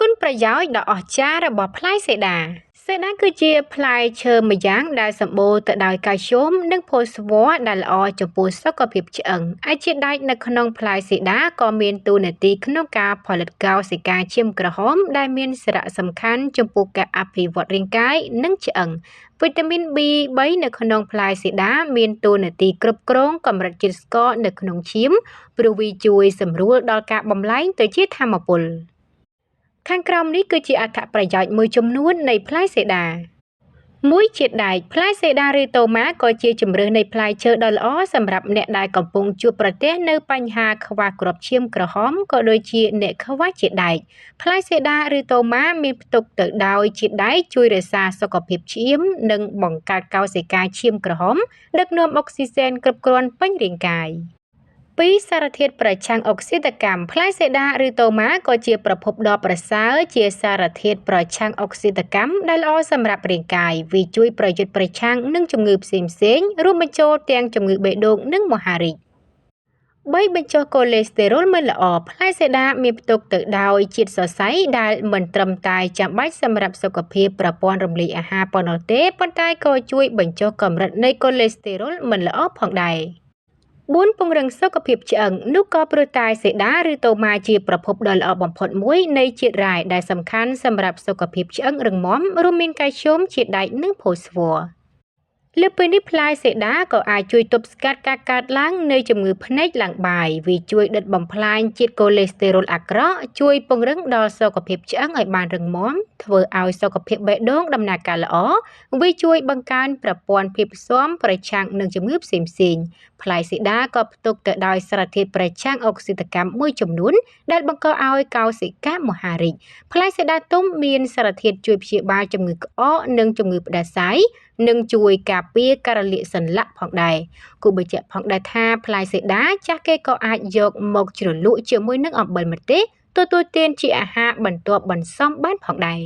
គុណប្រយោជន៍ដ៏អស្ចារ្យរបស់ផ្លែសេដាសេដាគឺជាផ្លែឈើម្យ៉ាងដែលសម្បូរទៅដោយកាល់ស្យូមនិងផូស្វ័រដែលល្អចំពោះសុខភាពឆ្អឹងឯជាតិដែកនៅក្នុងផ្លែសេដាក៏មានតួនាទីក្នុងការផលិតកោសិកាឈាមក្រហមដែលមានសារៈសំខាន់ចំពោះការអភិវឌ្ឍរាងកាយនិងឆ្អឹងវីតាមីន B3 នៅក្នុងផ្លែសេដាមានតួនាទីគ្រប់គ្រងកម្រិតជាតិស្ករនៅក្នុងឈាមព្រោះវាជួយសម្រួលដល់ការបំលែងទៅជាថាមពលខាងក្រោមនេះគឺជាអត្ថប្រយោជន៍មួយចំនួននៃផ្លែសេដាមួយជាតិដែកផ្លែសេដាឬតូម៉ាក៏ជាជម្រើសនៃផ្លែឈើដ៏ល្អសម្រាប់អ្នកដែលកំពុងជួបប្រទះនៅបញ្ហាខ្វះគ្រាប់ឈាមក្រហមក៏ដូចជាអ្នកខ្វះជាតិដែកផ្លែសេដាឬតូម៉ាមានផ្ទុកទៅដោយជាតិដែកជួយរក្សាសុខភាពឈាមនិងបង្កើតកោសិកាឈាមក្រហមដឹកនាំអុកស៊ីសែនគ្រប់គ្រាន់ពេញរាងកាយពីសារធាតុប្រឆាំងអុកស៊ីតកម្មផ្លែសេដាឬតូម៉ាក៏ជាប្រភពដ៏ប្រសើរជាសារធាតុប្រឆាំងអុកស៊ីតកម្មដែលល្អសម្រាប់រាងកាយវាជួយប្រយុទ្ធប្រឆាំងនឹងជំងឺផ្សេងៗរួមបញ្ចូលទាំងជំងឺបេះដូងនិងមហារីក3បញ្ចុះកូលេស្តេរុលមិនល្អផ្លែសេដាមានផ្ទុកទៅដោយជាតិសរសៃដែលមិនត្រឹមតែចាំបាច់សម្រាប់សុខភាពប្រព័ន្ធរំលាយអាហារប៉ុណ្ណោះទេប៉ុន្តែក៏ជួយបញ្ចុះកម្រិតនៃកូលេស្តេរុលមិនល្អផងដែរ4ពង្រឹងសុខភាពឆ្អឹងនោះក៏ព្រោះតែសេដាឬតូម៉ាជាប្រភពដ៏ល្អបំផុតមួយនៃជាតិរ៉ែដែលសំខាន់សម្រាប់សុខភាពឆ្អឹងរឹងមាំរួមមានកាល់ស្យូមជាតិដែកនិងផូស្វ័រលើពីនេះផ្លែសេដាក៏អាចជួយទប់ស្កាត់ការកើតឡើងនៃជំងឺភ្នែកឡើងបាយវាជួយដុតបំផ្លាញជាតិកូលេស្តេរុលអាក្រក់ជួយពង្រឹងដល់សុខភាពឆ្អឹងឲ្យបានរឹងមាំធ្វើឲ្យសុខភាពបេះដូងដំណើរការល្អវាជួយបង្កើនប្រព័ន្ធភាពស៊ាំប្រឆាំងនឹងជំងឺផ្សេងៗផ្លែសេដាក៏ផ្ទុកទៅដោយសារធាតុប្រឆាំងអុកស៊ីតកម្មមួយចំនួនដែលបង្កឲ្យកោសិកាមហារីកផ្លែសេដាទុំមានសារធាតុជួយព្យាបាលជំងឺក្អកនិងជំងឺផ្ដាសាយនិងជួយការពារការរលាកសន្លាក់ផងដែរគូបញ្ជាក់ផងដែរថាផ្លែសេដាចាស់គេក៏អាចយកមកជ្រលក់ជាមួយនឹងអំបិលម្ទេសទទួលទានជាអាហារបន្ទាប់បន្សំបានផងដែរ